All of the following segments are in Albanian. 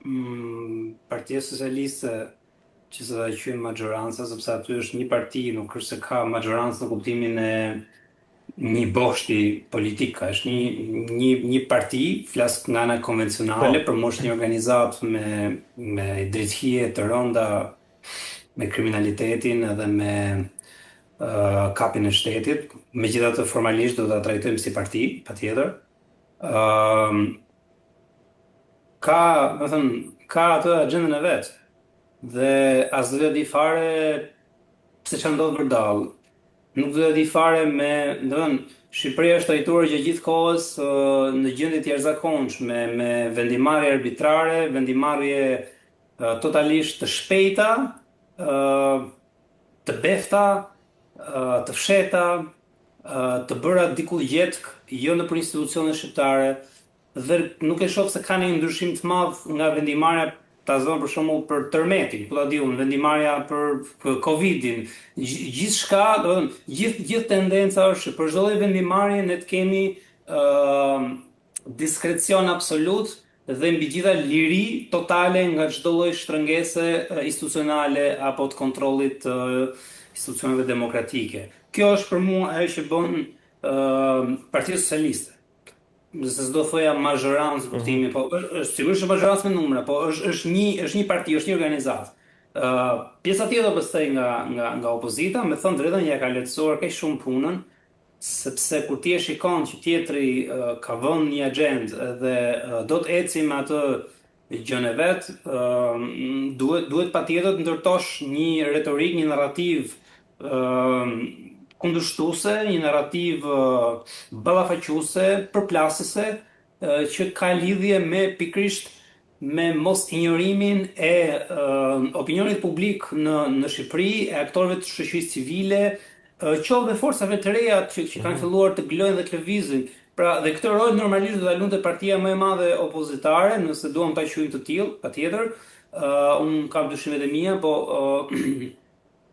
Partia Socialiste që se dhe qynë majoranca, sepse aty është një parti, nuk është se ka majorancë në kuptimin e një boshti politika, është një parti, flas nga ana konvencionale, Po, për mosh një organizat me drejtëhije të rënda, me kriminalitetin edhe me kapin e shtetit, megjithatë formalisht do ta trajtojmë si parti, patjetër. Ëm ka, do të thënë, ka atë agjendën e vet dhe as do të di fare pse ç'a ndodh vërdall. Nuk do të di fare me, do të thënë, Shqipëria është trajtuar gjatë gjithë kohës në gjendje të jashtëzakonshme me vendimarrje arbitrare, vendimarrje totalisht të shpejta, të befta, të fsheta, të bëra diku gjetk, jo nëpër institucionet shqiptare, dhe nuk e shoh se ka një ndryshim të madh nga vendimarrja ta zonë për shembull për tërmetin, po ta di unë, vendimarrja për Covidin, gjithçka, do të thënë, gjithë tendenca është që për çdo lloj vendimarrje ne të kemi diskrecion absolut dhe mbi gjitha liri totale nga çdo lloj shtrëngese institucionale apo të kontrollit të institucioneve demokratike. Kjo është për mua ajo që bën Partia Socialiste. Se s'do thoja mazhorancë kuptimi, po është sigurisht mazhorancë me numra, po është një parti, është një organizatë. Pjesa tjetër pastaj nga opozita, me thënë drejtën, ja ka lehtësuar kaq shumë punën, sepse kur ti e shikon që tjetri ka vënë një agjendë dhe do të eci me atë gjën e vet, duhet patjetër të ndërtosh një retorik, një narrativ kundërshtuese, një narrativ ballafaquese, përplasëse, që ka lidhje me pikrisht me mos injorimin e opinionit publik në Shqipëri, e aktorëve të shoqërisë civile, qoftë dhe forcave të reja që kanë filluar të glojnë dhe të lëvizin. Pra, dhe këtë rol normalisht do ta lunte partia më e madhe opozitare, nëse duam ta quajmë të tillë, patjetër. Unë kam dyshimet e mia, po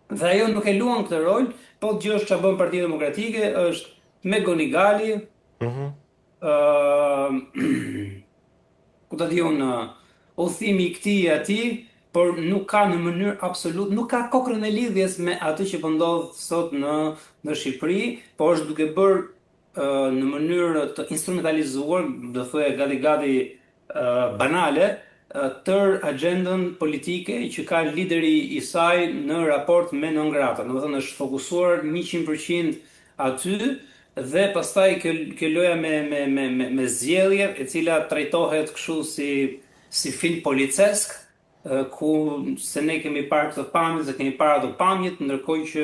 dhe ajo nuk e luan këtë rol, po dëgjosh çfarë bën Partia Demokratike është me Gonigali, ku ta di unë, udhëtimi i këtij e atij, por nuk ka në mënyrë absolut, nuk ka kokrën e lidhjes me atë që po ndodh sot në Shqipëri, por është duke bërë në mënyrë të instrumentalizuar, do thoya gati banale, tër agjendën politike që ka lideri i saj në raport me non grata. Do të thënë është fokusuar 100% aty dhe pastaj kjo loja me zgjedhje, e cila trajtohet kështu si film policesk, ku se ne kemi parë këtë pamje, se kemi parë ato pamjet, ndërkohë që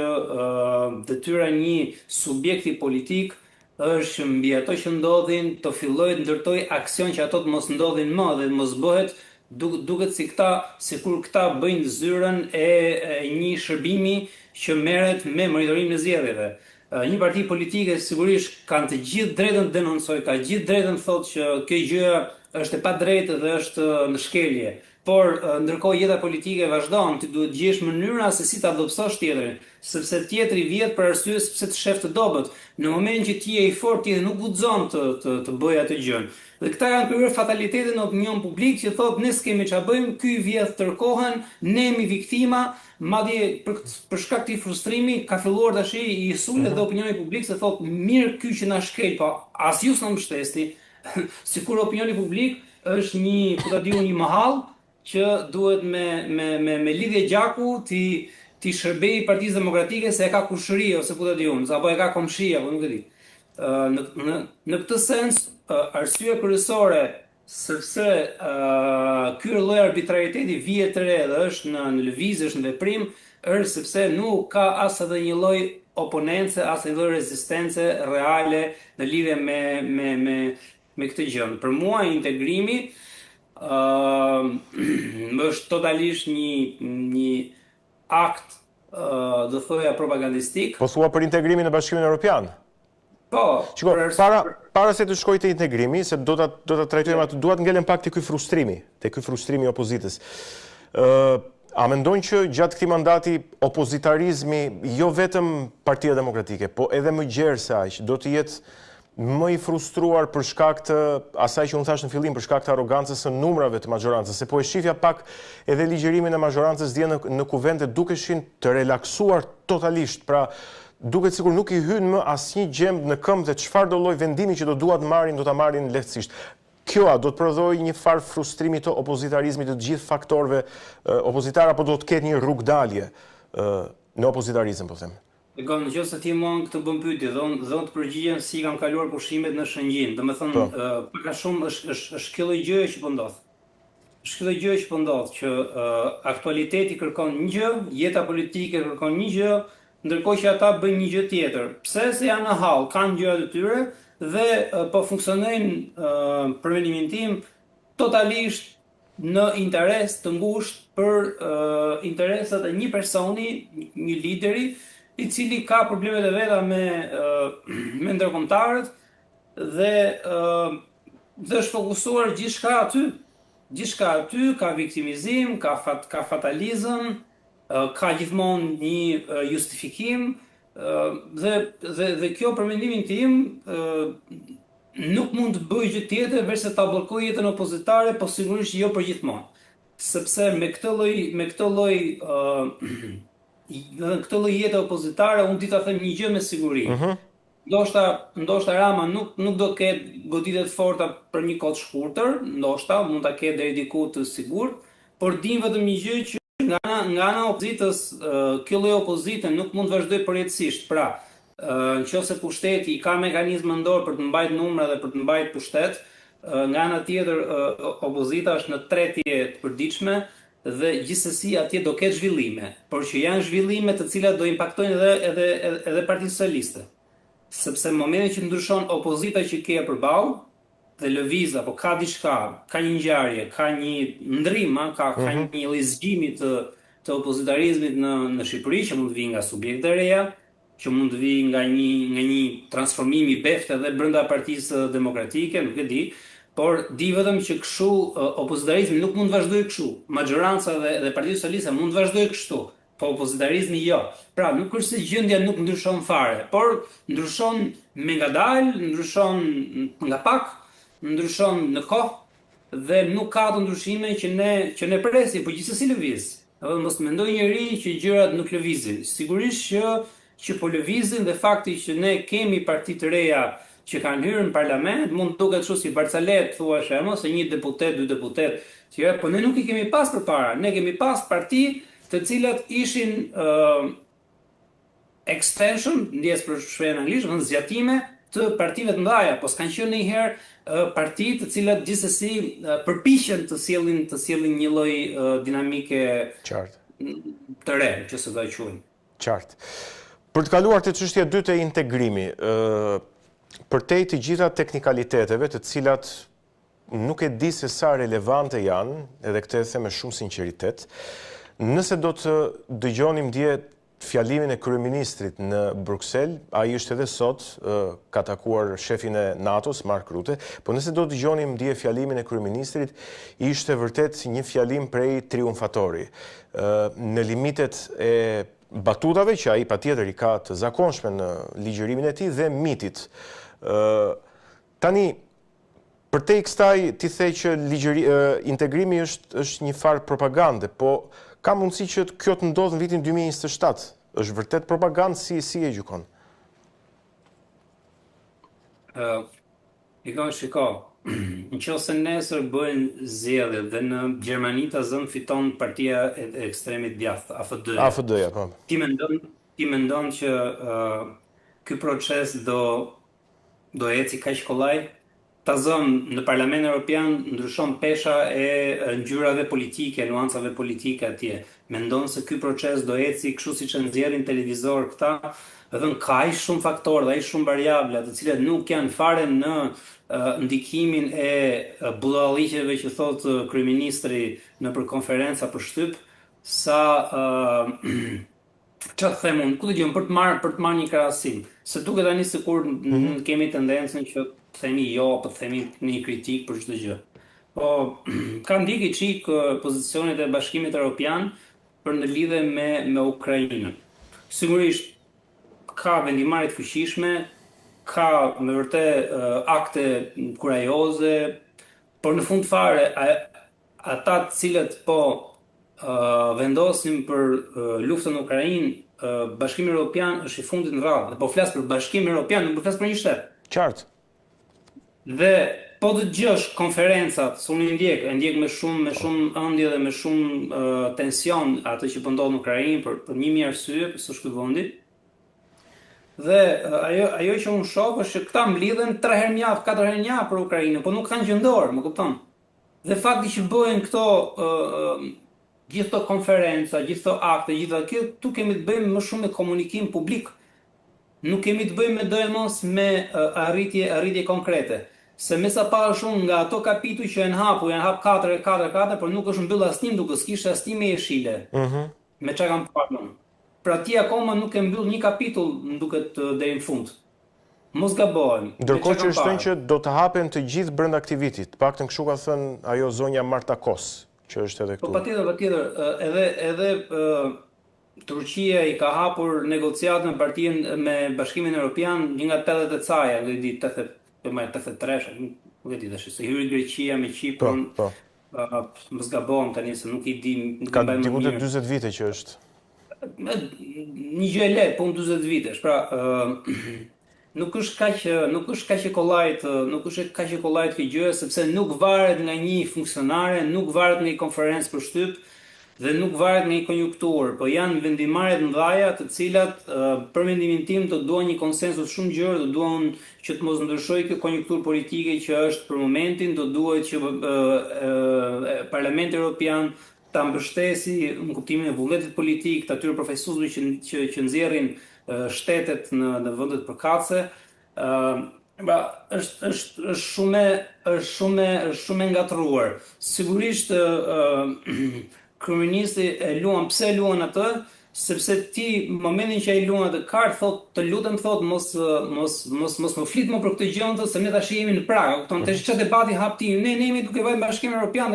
detyra një subjekti politik është që mbi ato që ndodhin të fillojë të ndërtojë aksion që ato të mos ndodhin më dhe mos bëhet duket sikur këta bëjnë zyrën e një shërbimi që merret me monitorim në zgjedhjeve. Një parti politike sigurisht kanë të gjithë drejtën të denoncojë, ka gjithë drejtën të thotë që kjo gjë është e padrejtë dhe është në shkelje. Por ndërkohë jeta politike vazhdon, ti duhet gjesh mënyra se si ta dobësosh tjetrin, sepse tjetri vjet për arsye sepse të shef të dobët. Në momentin që ti je i fortë, ti nuk guxon të bëj atë gjën. Dhe këta kanë krijuar fatalitetin në opinion publik që thotë ne s'kemi ç'a bëjmë, ky vjedh tërkohën, ne jemi viktima, madje për shkak të frustrimi ka filluar tash i sulë dhe opinioni publik se thotë mirë ky që na shkel, po as ju s'na mbështesni. Sikur opinioni publik është një, po ta diu, një mahall që duhet me lidhje gjaku ti shërbej Partisë Demokratike se e ka kushëri ose po ta di unë, apo e ka komshi apo nuk e di. Në këtë sens, arsyeja kryesore sepse ky lloj arbitrariteti vihet të re dhe është në lëvizje, është në veprim, është sepse nuk ka as edhe një lloj oponence, as një lloj rezistence reale në lidhje me këtë gjë. Për mua integrimi është totalisht një akt do thoya propagandistik. Po thua për integrimin në Bashkimin Evropian? Po, shiko, para se të shkoj te integrimi, se do ta trajtojmë atë, dua të ngelem pak te ky frustrimi i opozitës. A mendojnë që gjatë këtij mandati opozitarizmi, jo vetëm Partia Demokratike, po edhe më gjerë se aq, do të jetë më i frustruar për shkak të asaj që unë thash në fillim, për shkak të arrogancës së numrave të majorancës, se po e shifja pak edhe ligjërimin e majorancës dje në kuvende dukeshin të relaksuar totalisht, pra duket sikur nuk i hyn më asnjë gjemb në këmbë dhe çfarë do lloj vendimi që do ta marrin lehtësisht. Kjo do të prodhoj një farë frustrimi të opozitarizmit të gjithë faktorëve opozitar, apo do të ketë një rrugdalje në opozitarizëm, po them. Në që se ti mon këtë bëm pyetje, dhe unë të përgjigjem si kam kaluar pushimet në Shëngjin. Do me thënë, përka shumë është kjo lloj gjëje që po ndodh. Është kjo lloj gjëje që po ndodh, që aktualiteti kërkon një gjë, jeta politike kërkon një gjë, ndërkohë që ata bëjnë një gjë tjetër. Pse? Se janë në hall, kanë gjërat e tyre dhe po funksionojnë për mendimin tim totalisht në interes të ngushtë për interesat e një personi, një lideri, i cili ka problemet e veta me ndërkombëtarët dhe është fokusuar gjithçka aty. Gjithçka aty ka viktimizim, ka fatalizëm, ka gjithmonë një justifikim dhe kjo për mendimin tim nuk mund të bëjë gjë tjetër veçse ta bllokojë jetën opozitare, po sigurisht jo për gjithmonë. Sepse me këtë lloj në këtë lloj jete opozitare, unë di ta them një gjë me siguri. Ndoshta Rama nuk do ketë goditje të forta për një kohë të shkurtër, ndoshta mund ta ketë deri diku të sigurt, por dim vetëm një gjë që nga ana opozitës, kjo lloj opozite nuk mund të vazhdojë përjetësisht. Pra, nëse pushteti ka mekanizme në dorë për të mbajtur numra dhe për të mbajtur pushtet, nga ana tjetër opozita është në tretje të përditshme, dhe gjithsesi atje do ketë zhvillime, por që janë zhvillime të cilat do impaktojnë edhe Partinë Socialiste. Sepse në momentin që ndryshon opozita që ke përballë dhe lëviz apo ka diçka, ka një ngjarje, ka një ndrim, ka një lloj zgjimi të opozitarizmit në Shqipëri, që mund të vijë nga subjekte të reja, që mund të vijë nga një transformim i beftë edhe brenda Partisë Demokratike, nuk e di. Por di vetëm që kështu opozitarizmi nuk mund të vazhdojë kështu. Majoranca dhe Partia Socialiste mund të vazhdojë kështu, po opozitarizmi jo. Pra, nuk është se gjendja nuk ndryshon fare, por ndryshon me ngadalë, ndryshon nga pak, ndryshon në kohë dhe nuk ka të ndryshime që ne presim, por gjithsesi lëviz. Edhe mos mendoj njëri që gjërat nuk lëvizin. Sigurisht që po lëvizin dhe fakti që ne kemi parti të reja që kanë hyrë në parlament, mund të duket kështu si Barcalet, thuash ose një deputet, dy deputet, që po ne nuk i kemi pas përpara. Ne kemi pas parti të cilat ishin extension, ndjes për shprehjen anglisht, do zgjatime të partive të mëdha, po s'kan qenë ndonjëherë parti të cilat gjithsesi përpiqen të sjellin një lloj dinamike të re, që se do e quajmë. Qartë. Për të kaluar te çështja e dytë e integrimi, përtej të gjitha teknikaliteteve të cilat nuk e di se sa relevante janë, edhe këtë e them me shumë sinqeritet, nëse do të dëgjonim dje fjalimin e kryeministrit në Bruksel, ai është edhe sot, ka takuar shefin e NATO-s, Mark Rutte, po nëse do të dëgjonim dje fjalimin e kryeministrit, ishte vërtet një fjalim prej triumfatori. Në limitet e batutave që ai patjetër i ka të zakonshme në ligjërimin e tij dhe mitit. Tani, përtej kësaj ti the që integrimi është një farë propagande, po ka mundësi që kjo të ndodhë në vitin 2027. Është vërtet propagandë, si e gjykon? Shiko, nëse nesër bëjnë zgjedhje dhe në Gjermani ta zënë fiton partia e ekstremit djathtë, AfD. AfD-ja, po. Ti mendon që ky proces do eci kaq kollaj? Ta zënë në Parlamentin Evropian ndryshon pesha e ngjyrave politike, nuancave politike atje. Mendon se ky proces do eci kështu siç e nxjerrin televizor këta, edhe ka aq shumë faktorë dhe aq shumë variabla, të cilat nuk janë fare në ndikimin e budalliqeve që thot kryeministri nëpër konferenca për shtyp, sa çfarë them unë, ku do të për të marrë një krahasim. Se duket tani sikur kemi tendencën që themi jo, po themi një kritik për çdo gjë. Po ka ndikë çik pozicionet e Bashkimit Evropian për në lidhje me Ukrainën. Sigurisht ka vendimarrje të fuqishme ka me vërtet akte kurajoze, por në fund fare ata të cilët po vendosin për luftën në Ukrainë, Bashkimi Evropian është i fundit në radhë. Dhe po flas për Bashkimin Evropian, nuk po flas për një shtet. Qartë. Dhe po të dëgjosh konferencat, unë e ndjek me shumë ëndje dhe me shumë tension atë që po ndodh në Ukrainë për një mirë arsye, për së shkëlqyndi. Dhe ajo që unë shoh është që këta mblidhen 3 herë në javë, 4 herë në javë për Ukrainën, po nuk kanë qendor, më kupton? Dhe fakti që bëhen këto gjithë këto konferenca, gjithë këto akte, gjithë ato, këtu kemi të bëjmë më shumë me komunikim publik. Nuk kemi të bëjmë me dojmos me arritje konkrete. Se me sa parë shumë nga ato kapituj që janë hap 4, por nuk është mbyll asnjë duke s'kishte asnjë me jeshile. Me çka kam parë. Pra ti akoma nuk e mbyll një kapitull, më duket deri në fund. Mos gabojmë. Ndërkohë që është thënë që do të hapen të gjithë brenda aktivitit, paktën kështu ka thënë ajo zonja Marta Kos, që është edhe këtu. Po patjetër, edhe Turqia i ka hapur negociatën me partinë me Bashkimin Evropian një nga 80 e caja, do i di 83, nuk e di tash, se hyri Greqia me Kiprin. Po. Mos gabojmë tani se nuk i di, ka diku të 40 vite që është. Një gjë e lehtë, po 40 vitesh. Pra, nuk është kaq e kollajt kjo gjë, sepse nuk varet nga një funksionare, nuk varet nga një konferencë për shtyp dhe nuk varet nga një konjunkturë, po janë vendimmarrje të mëdha të cilat për mendimin tim do duan një konsensus shumë gjerë, do duan që të mos ndryshojë kjo konjunkturë politike që është për momentin, do duhet që Parlamenti Evropian ta mbështesi në kuptimin e vullnetit politik të atyre profesorëve që nxjerrin shtetet në vendet e përkatëse. Është shumë e ngatruar. Sigurisht kryeministi e luan, pse luan atë? Sepse ti në momentin që ai luan atë kartë thot, të lutem thot mos më flit më për këtë gjë, se ne tash jemi në Prag. Kupton, tash çfarë debati hap ti? Ne jemi duke vënë Bashkimin Evropian,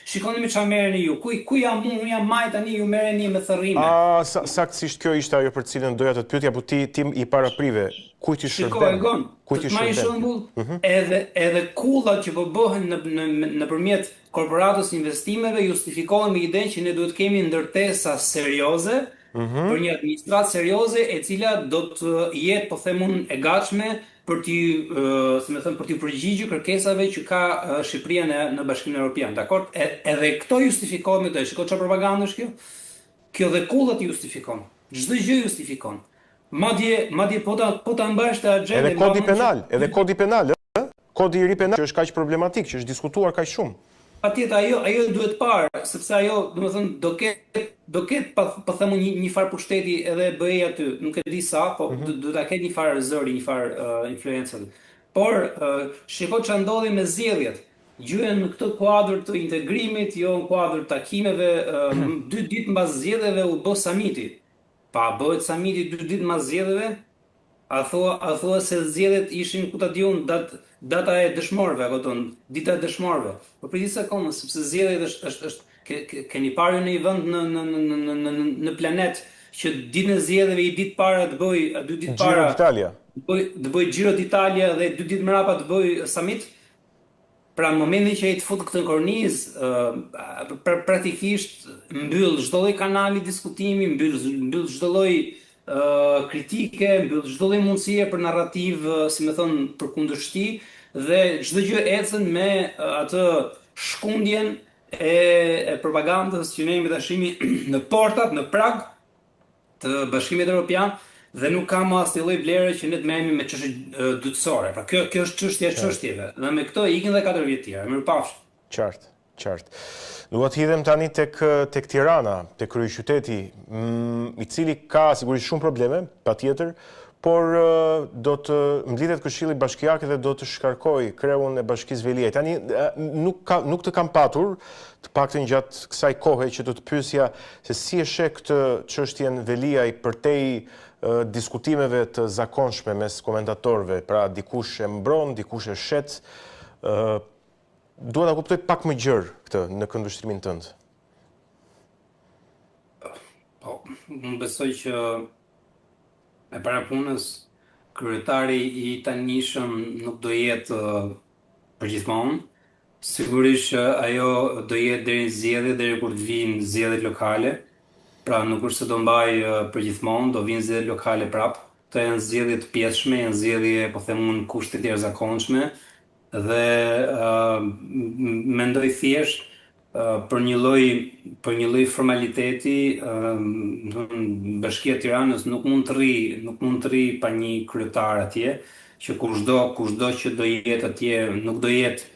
shikoni me çfarë merreni ju. Ku jam unë jam maj tani, ju merreni me thërrime. Saktësisht kjo ishte ajo për cilën doja të të pyetja, po ti i paraprive. Kujt i shërben? Kujt i shërben? Edhe kullat që po bëhen nëpërmjet korporatës investimeve justifikohen me idenë që ne duhet të kemi ndërtesa serioze për një administratë serioze e cila do të jetë, po them unë, e gatshme për t'u përgjigjur kërkesave që ka Shqipëria në Bashkimin Evropian. Dakor? Edhe këto justifikohen me të. Shikoj çfarë propagandë është kjo. Kjo dhe kullat justifikon. Çdo gjë justifikon. Madje po ta mbash të agjendën. Edhe kodi penal, Kodi i ri penal që është kaq problematik, që është diskutuar kaq shumë. Patjetër ajo duhet parë, sepse ajo, domethënë, do ketë po them një farë pushteti edhe BE aty, nuk e di sa, po do ta ketë një farë zëri, një farë influencë. Por shikoj çfarë ndodhi me zgjedhjet. Gjyen në këtë kuadër të integrimit, jo në kuadër të takimeve, 2 ditë mbas zgjedhjeve u bë samiti. Pa bëhet samiti 2 ditë mbas zgjedhjeve? A thua se zgjedhjet ishin, ku ta diun, data e dëshmorëve, dita e dëshmorëve. Po prit disa kohë, sepse zgjedhjet është keni parë në një vend në planet që ditën e zgjedhjeve i ditë para të bëj 2 ditë para të bëj Giro d'Italia dhe 2 ditë mbrapa të bëj summit. Pra në momentin që ai të fut këtë kornizë, praktikisht mbyll çdo lloj kanali diskutimi, mbyll çdo lloj kritike, mbyll çdo lloj mundësie për narrativ, si më thon, për kundërshti, dhe çdo gjë ecën me atë shkundjen e propagandës që ne jemi tashimi në portat, në prag të Bashkimit Evropian, dhe nuk ka më asnjë lloj vlere që ne të merremi me çështje dytësore. Pra kjo është çështja e çështjeve. Dhe me këtë ikin dhe 4 vjet tjerë. Mirupafshim. Qartë. Dua të hidhem tani tek Tirana, tek kryeqyteti, i cili ka sigurisht shumë probleme, patjetër, por do të mblidhet Këshilli Bashkiak dhe do të shkarkojë kreun e Bashkisë Veliaj. Tani nuk të kam patur, të paktën gjatë kësaj kohe, që do të pyesja se si e sheh këtë çështjen Veliaj përtej diskutimeve të zakonshme mes komentatorëve, pra dikush e mbron, dikush e shet. Dua ta kuptoj pak më gjerë këtë në këndvështrimin tënd. Po, unë besoj që e para punës kryetari i tanishëm nuk do jetë përgjithmonë. Sigurisht që ajo do jetë deri në zgjedhje, deri kur të vinë zgjedhjet lokale. Pra nuk është se do mbaj përgjithmonë, do vinë zgjedhjet lokale prap. Këto janë zgjedhje të pjetshme, janë zgjedhje, po them unë, kushte të jashtëzakonshme dhe mendoj thjesht për një lloj formaliteti, Bashkia e Tiranës nuk mund të rri pa një kryetar atje, që kushdo që do jetë atje nuk do jetë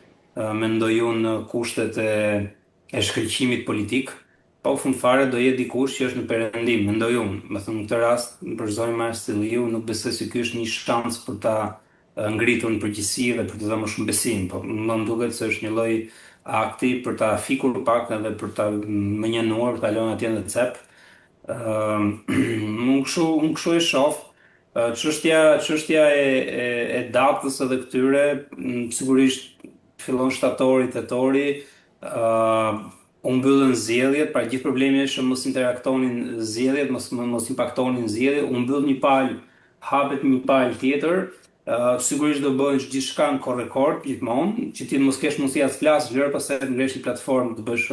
mendoj unë në kushtet e shkëlqimit politik, pa u fund fare do jetë dikush që është në perëndim, mendoj unë. Me thënë në këtë rast, për zonën Marsilliu, nuk besoj se ky është një shans për ta ngritur në përgjithësi dhe për të dhënë më shumë besim, po më duket se është një lloj akti për ta fikur pak edhe për ta mënjenuar, për ta lënë atje në cep. Unë kështu e shoh. Çështja e datës edhe këtyre, sigurisht fillon shtatori, tetori, u mbyllën zgjedhjet, pra gjithë problemi është që mos interaktonin zgjedhjet, mos impaktonin zgjedhjet, u mbyll një palë, hapet një palë tjetër. Sigurisht do bëhen gjithçka në korrekord gjithmonë, që ti mos kesh mundësi as flasësh, lërë pastaj të ngresh një platformë të bësh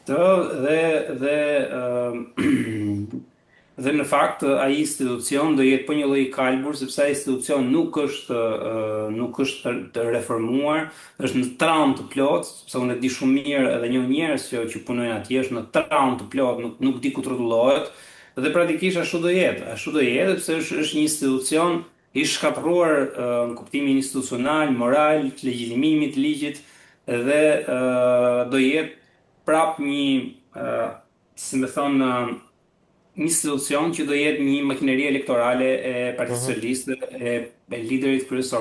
të dhe dhe në fakt ai institucion do jetë po një lloj kalbur, sepse ai institucion nuk është të reformuar, është në traum të plot, sepse unë e di shumë mirë edhe një njerëz që punojnë atje, është në traum të plot, nuk di ku rrotullohet. Dhe praktikisht ashtu do jetë sepse është një institucion i shkatërruar në kuptimin institucional, moral, të legjitimimit të ligjit dhe do jetë prap si më thonë, një institucion që do jetë një makineri elektorale e Partisë Socialiste, e liderit kryesor